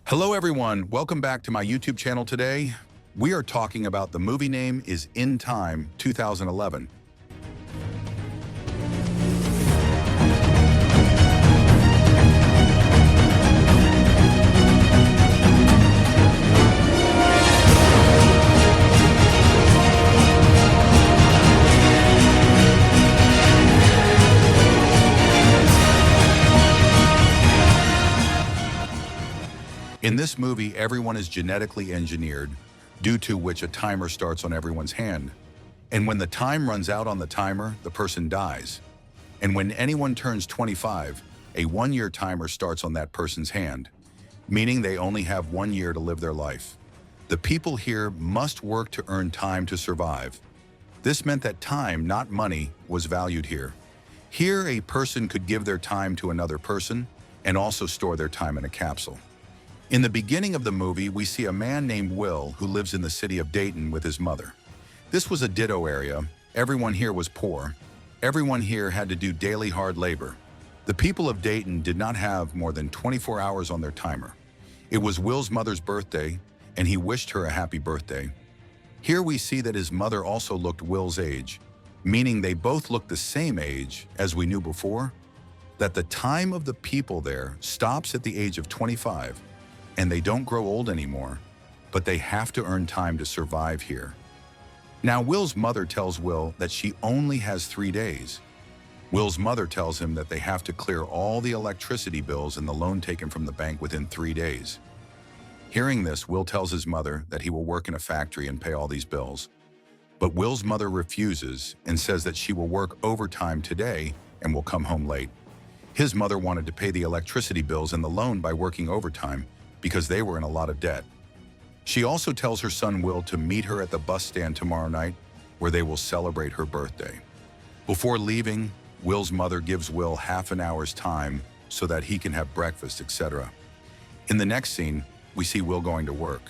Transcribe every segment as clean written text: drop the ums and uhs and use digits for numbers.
Hello everyone, welcome back to my YouTube channel today. We are talking about the movie name is In Time 2011. In this movie, everyone is genetically engineered, due to which a timer starts on everyone's hand. And when the time runs out on the timer, the person dies. And when anyone turns 25, a one-year timer starts on that person's hand, meaning they only have 1 year to live their life. The people here must work to earn time to survive. This meant that time, not money, was valued here. Here, a person could give their time to another person and also store their time in a capsule. In the beginning of the movie, we see a man named Will who lives in the city of Dayton with his mother. This was a ditto area. Everyone here was poor. Everyone here had to do daily hard labor. The people of Dayton did not have more than 24 hours on their timer. It was Will's mother's birthday, and he wished her a happy birthday. Here we see that his mother also looked Will's age, meaning they both looked the same age as we knew before, that the time of the people there stops at the age of 25. And they don't grow old anymore, but they have to earn time to survive here. Now, Will's mother tells Will that she only has 3 days. Will's mother tells him that they have to clear all the electricity bills and the loan taken from the bank within 3 days. Hearing this, Will tells his mother that he will work in a factory and pay all these bills. But Will's mother refuses and says that she will work overtime today and will come home late. His mother wanted to pay the electricity bills and the loan by working overtime, because they were in a lot of debt. She also tells her son Will to meet her at the bus stand tomorrow night, where they will celebrate her birthday. Before leaving, Will's mother gives Will half an hour's time so that he can have breakfast, etc. In the next scene, we see Will going to work.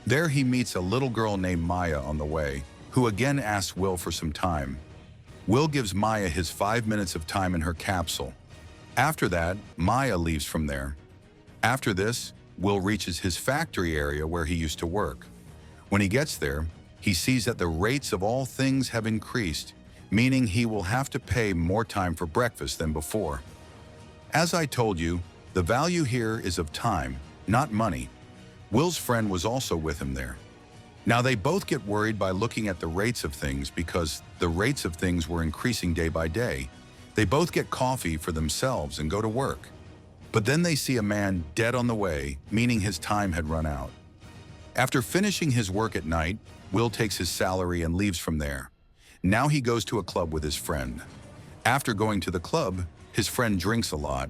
There he meets a little girl named Maya on the way, who again asks Will for some time. Will gives Maya his 5 minutes of time in her capsule. After that, Maya leaves from there. After this, Will reaches his factory area where he used to work. When he gets there, he sees that the rates of all things have increased, meaning he will have to pay more time for breakfast than before. As I told you, the value here is of time, not money. Will's friend was also with him there. Now they both get worried by looking at the rates of things because the rates of things were increasing day by day. They both get coffee for themselves and go to work. But then they see a man dead on the way, meaning his time had run out. After finishing his work at night, Will takes his salary and leaves from there. Now he goes to a club with his friend. After going to the club, his friend drinks a lot.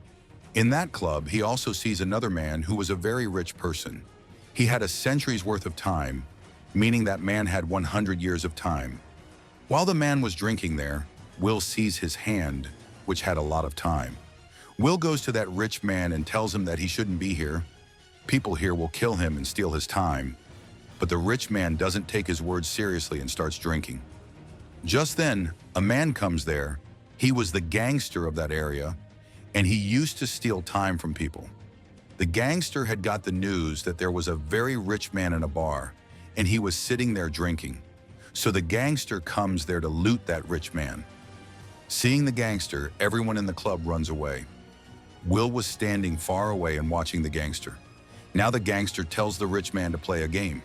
In that club, he also sees another man who was a very rich person. He had a century's worth of time, meaning that man had 100 years of time. While the man was drinking there, Will sees his hand, which had a lot of time. Will goes to that rich man and tells him that he shouldn't be here. People here will kill him and steal his time. But the rich man doesn't take his words seriously and starts drinking. Just then, a man comes there. He was the gangster of that area, and he used to steal time from people. The gangster had got the news that there was a very rich man in a bar, and he was sitting there drinking. So the gangster comes there to loot that rich man. Seeing the gangster, everyone in the club runs away. Will was standing far away and watching the gangster. Now the gangster tells the rich man to play a game.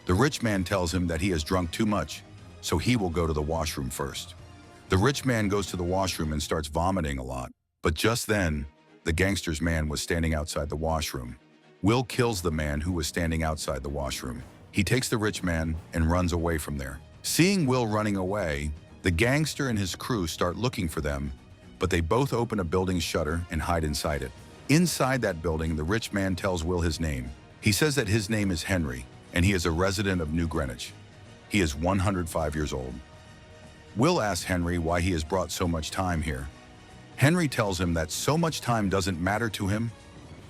The rich man tells him that he has drunk too much, so he will go to the washroom first. The rich man goes to the washroom and starts vomiting a lot. But just then, the gangster's man was standing outside the washroom. Will kills the man who was standing outside the washroom. He takes the rich man and runs away from there. Seeing Will running away, the gangster and his crew start looking for them, but they both open a building shutter and hide inside it. Inside that building, the rich man tells Will his name. He says that his name is Henry, and he is a resident of New Greenwich. He is 105 years old. Will asks Henry why he has brought so much time here. Henry tells him that so much time doesn't matter to him.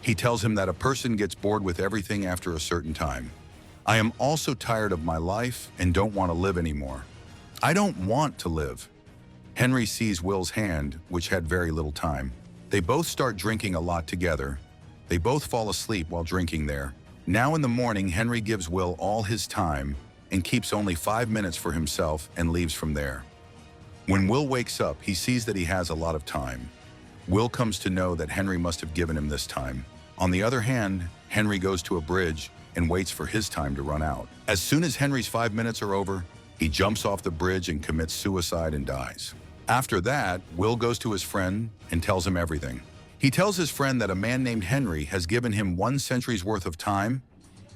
He tells him that a person gets bored with everything after a certain time. I am also tired of my life and don't want to live anymore. I don't want to live. Henry sees Will's hand, which had very little time. They both start drinking a lot together. They both fall asleep while drinking there. Now in the morning, Henry gives Will all his time and keeps only 5 minutes for himself and leaves from there. When Will wakes up, he sees that he has a lot of time. Will comes to know that Henry must have given him this time. On the other hand, Henry goes to a bridge and waits for his time to run out. As soon as Henry's 5 minutes are over, he jumps off the bridge and commits suicide and dies. After that, Will goes to his friend and tells him everything. He tells his friend that a man named Henry has given him 1 century's worth of time,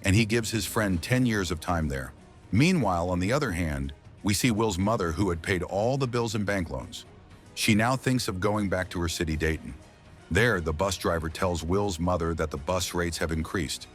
and he gives his friend 10 years of time there. Meanwhile, on the other hand, we see Will's mother, who had paid all the bills and bank loans. She now thinks of going back to her city, Dayton. There, the bus driver tells Will's mother that the bus rates have increased.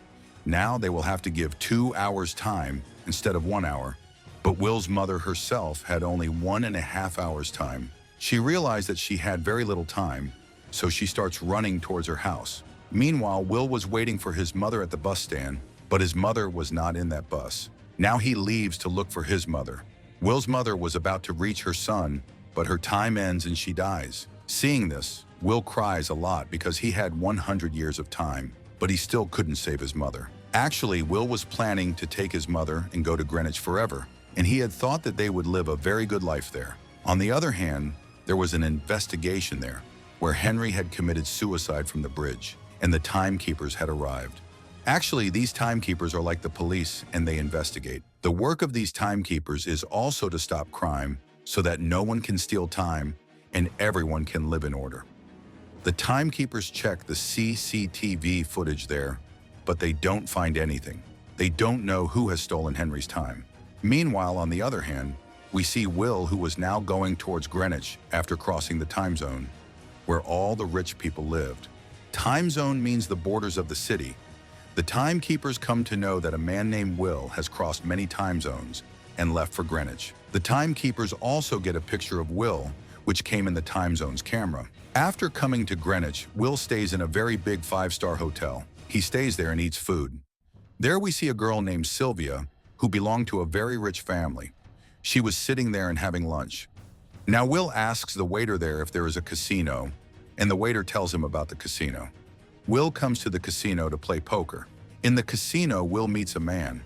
Now they will have to give 2 hours time instead of 1 hour. But Will's mother herself had only 1.5 hours time. She realized that she had very little time, so she starts running towards her house. Meanwhile, Will was waiting for his mother at the bus stand, but his mother was not in that bus. Now he leaves to look for his mother. Will's mother was about to reach her son, but her time ends and she dies. Seeing this, Will cries a lot because he had 100 years of time, but he still couldn't save his mother. Actually, Will was planning to take his mother and go to Greenwich forever, and he had thought that they would live a very good life there. On the other hand, there was an investigation there, where Henry had committed suicide from the bridge, and the timekeepers had arrived. Actually, these timekeepers are like the police, and they investigate. The work of these timekeepers is also to stop crime so that no one can steal time and everyone can live in order. The timekeepers check the CCTV footage there, but they don't find anything. They don't know who has stolen Henry's time. Meanwhile, on the other hand, we see Will, who was now going towards Greenwich after crossing the time zone, where all the rich people lived. Time zone means the borders of the city. The timekeepers come to know that a man named Will has crossed many time zones and left for Greenwich. The timekeepers also get a picture of Will, which came in the time zone's camera. After coming to Greenwich, Will stays in a very big 5-star hotel. He stays there and eats food. There we see a girl named Sylvia, who belonged to a very rich family. She was sitting there and having lunch. Now Will asks the waiter there if there is a casino, and the waiter tells him about the casino. Will comes to the casino to play poker. In the casino, Will meets a man.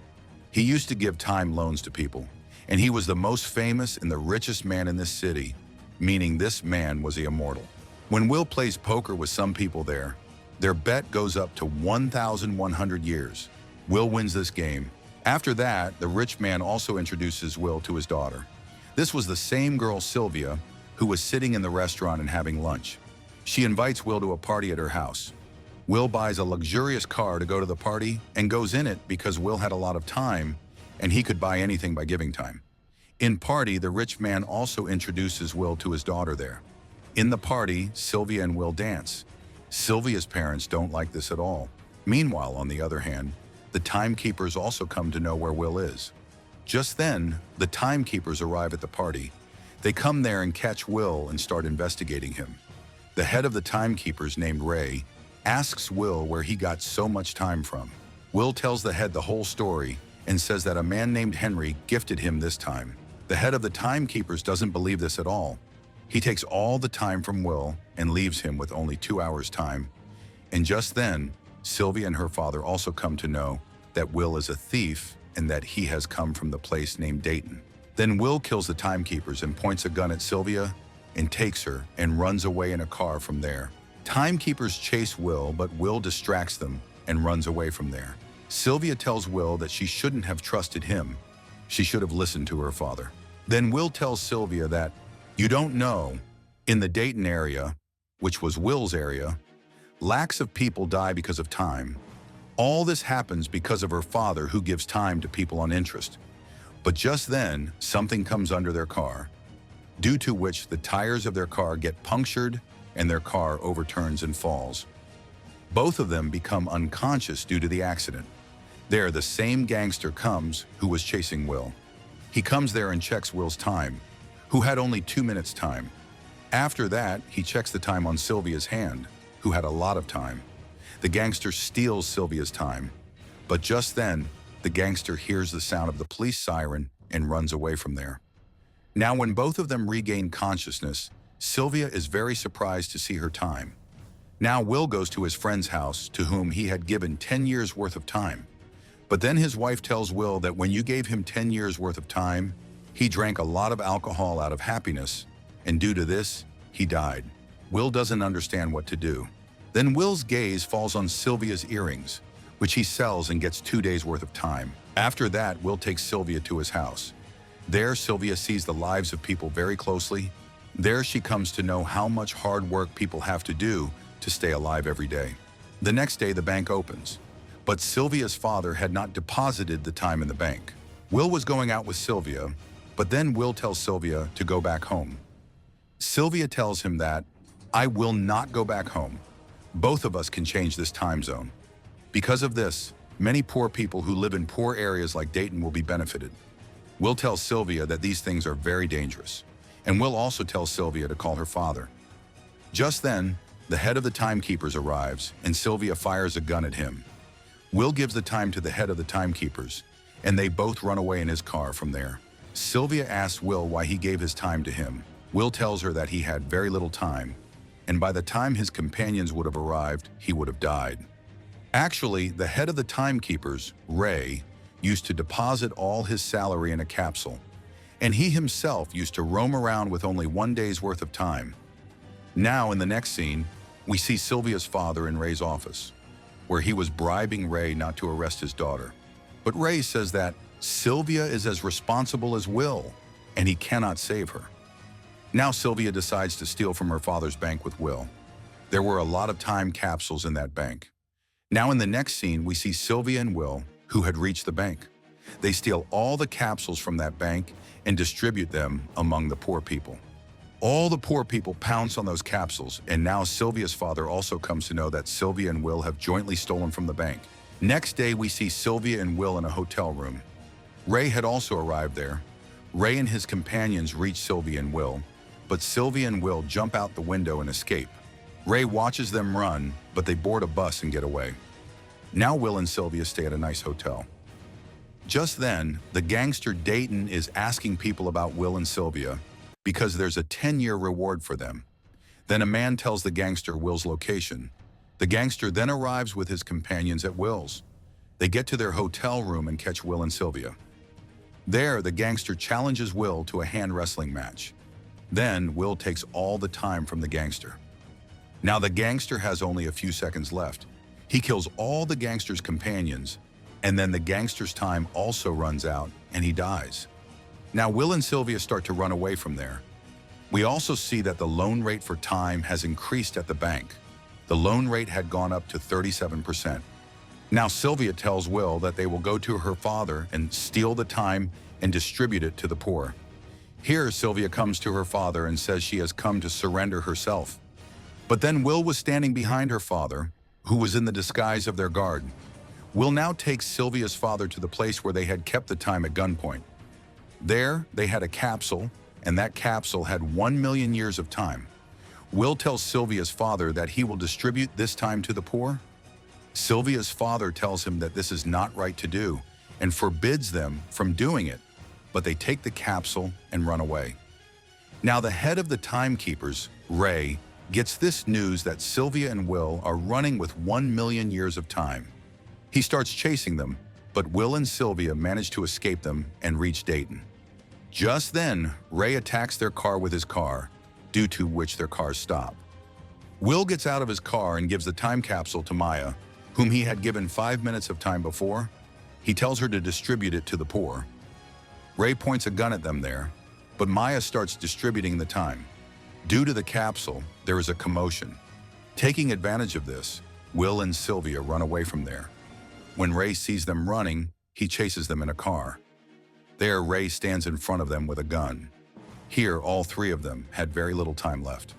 He used to give time loans to people, and he was the most famous and the richest man in this city, meaning this man was the immortal. When Will plays poker with some people there, their bet goes up to 1,100 years. Will wins this game. After that, the rich man also introduces Will to his daughter. This was the same girl, Sylvia, who was sitting in the restaurant and having lunch. She invites Will to a party at her house. Will buys a luxurious car to go to the party and goes in it because Will had a lot of time and he could buy anything by giving time. In party, the rich man also introduces Will to his daughter there. In the party, Sylvia and Will dance. Sylvia's parents don't like this at all. Meanwhile, on the other hand, the timekeepers also come to know where Will is. Just then, the timekeepers arrive at the party. They come there and catch Will and start investigating him. The head of the timekeepers, named Ray, asks Will where he got so much time from. Will tells the head the whole story and says that a man named Henry gifted him this time. The head of the timekeepers doesn't believe this at all. He takes all the time from Will and leaves him with only 2 hours time. And just then, Sylvia and her father also come to know that Will is a thief and that he has come from the place named Dayton. Then Will kills the timekeepers and points a gun at Sylvia and takes her and runs away in a car from there. Timekeepers chase Will, but Will distracts them and runs away from there. Sylvia tells Will that she shouldn't have trusted him. She should have listened to her father. Then Will tells Sylvia that, "You don't know, in the Dayton area, which was Will's area, lakhs of people die because of time. All this happens because of her father, who gives time to people on interest. But just then, something comes under their car, due to which the tires of their car get punctured and their car overturns and falls. Both of them become unconscious due to the accident. There, the same gangster comes who was chasing Will. He comes there and checks Will's time, who had only 2 minutes time. After that, he checks the time on Sylvia's hand, who had a lot of time. The gangster steals Sylvia's time, but just then, the gangster hears the sound of the police siren and runs away from there. Now, when both of them regain consciousness, Sylvia is very surprised to see her time. Now Will goes to his friend's house to whom he had given 10 years worth of time. But then his wife tells Will that when you gave him 10 years worth of time, he drank a lot of alcohol out of happiness, and due to this, he died. Will doesn't understand what to do. Then Will's gaze falls on Sylvia's earrings, which he sells and gets 2 days worth of time. After that, Will takes Sylvia to his house. There, Sylvia sees the lives of people very closely. There she comes to know how much hard work people have to do to stay alive every day. The next day, the bank opens. But Sylvia's father had not deposited the time in the bank. Will was going out with Sylvia, but then Will tells Sylvia to go back home. Sylvia tells him that, "I will not go back home. Both of us can change this time zone." Because of this, many poor people who live in poor areas like Dayton will be benefited. Will tells Sylvia that these things are very dangerous, and Will also tells Sylvia to call her father. Just then, the head of the timekeepers arrives, and Sylvia fires a gun at him. Will gives the time to the head of the timekeepers, and they both run away in his car from there. Sylvia asks Will why he gave his time to him. Will tells her that he had very little time, and by the time his companions would have arrived, he would have died. Actually, the head of the timekeepers, Ray, used to deposit all his salary in a capsule, and he himself used to roam around with only 1 day's worth of time. Now, in the next scene, we see Sylvia's father in Ray's office, where he was bribing Ray not to arrest his daughter. But Ray says that Sylvia is as responsible as Will, and he cannot save her. Now Sylvia decides to steal from her father's bank with Will. There were a lot of time capsules in that bank. Now in the next scene, we see Sylvia and Will, who had reached the bank. They steal all the capsules from that bank and distribute them among the poor people. All the poor people pounce on those capsules, and now Sylvia's father also comes to know that Sylvia and Will have jointly stolen from the bank. Next day, we see Sylvia and Will in a hotel room. Ray had also arrived there. Ray and his companions reach Sylvia and Will, but Sylvia and Will jump out the window and escape. Ray watches them run, but they board a bus and get away. Now Will and Sylvia stay at a nice hotel. Just then, the gangster Dayton is asking people about Will and Sylvia because there's a 10-year reward for them. Then a man tells the gangster Will's location. The gangster then arrives with his companions at Will's. They get to their hotel room and catch Will and Sylvia. There, the gangster challenges Will to a hand wrestling match. Then, Will takes all the time from the gangster. Now the gangster has only a few seconds left. He kills all the gangster's companions, and then the gangster's time also runs out and he dies. Now Will and Sylvia start to run away from there. We also see that the loan rate for time has increased at the bank. The loan rate had gone up to 37%. Now Sylvia tells Will that they will go to her father and steal the time and distribute it to the poor. Here Sylvia comes to her father and says she has come to surrender herself. But then Will was standing behind her father, who was in the disguise of their guard. Will now takes Sylvia's father to the place where they had kept the time at gunpoint. There, they had a capsule, and that capsule had 1 million years of time. Will tells Sylvia's father that he will distribute this time to the poor. Sylvia's father tells him that this is not right to do and forbids them from doing it, but they take the capsule and run away. Now the head of the timekeepers, Ray, gets this news that Sylvia and Will are running with 1 million years of time. He starts chasing them, but Will and Sylvia manage to escape them and reach Dayton. Just then, Ray attacks their car with his car, due to which their cars stop. Will gets out of his car and gives the time capsule to Maya, whom he had given 5 minutes of time before. He tells her to distribute it to the poor. Ray points a gun at them there, but Maya starts distributing the time. Due to the capsule, there is a commotion. Taking advantage of this, Will and Sylvia run away from there. When Ray sees them running, he chases them in a car. There, Ray stands in front of them with a gun. Here, all three of them had very little time left.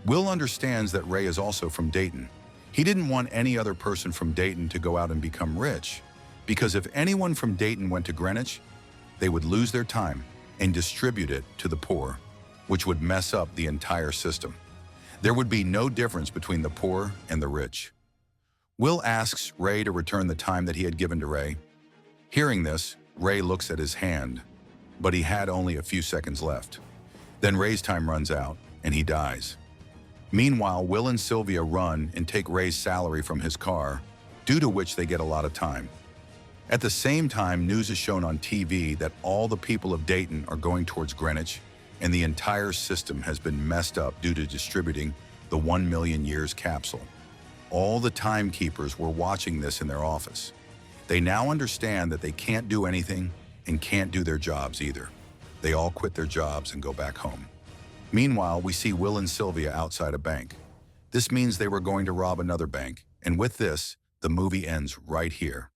Will understands that Ray is also from Dayton. He didn't want any other person from Dayton to go out and become rich, because if anyone from Dayton went to Greenwich, they would lose their time and distribute it to the poor, which would mess up the entire system. There would be no difference between the poor and the rich. Will asks Ray to return the time that he had given to Ray. Hearing this, Ray looks at his hand, but he had only a few seconds left. Then Ray's time runs out, and he dies. Meanwhile, Will and Sylvia run and take Ray's salary from his car, due to which they get a lot of time. At the same time, news is shown on TV that all the people of Dayton are going towards Greenwich, and the entire system has been messed up due to distributing the 1 million years capsule. All the timekeepers were watching this in their office. They now understand that they can't do anything and can't do their jobs either. They all quit their jobs and go back home. Meanwhile, we see Will and Sylvia outside a bank. This means they were going to rob another bank, and with this, the movie ends right here.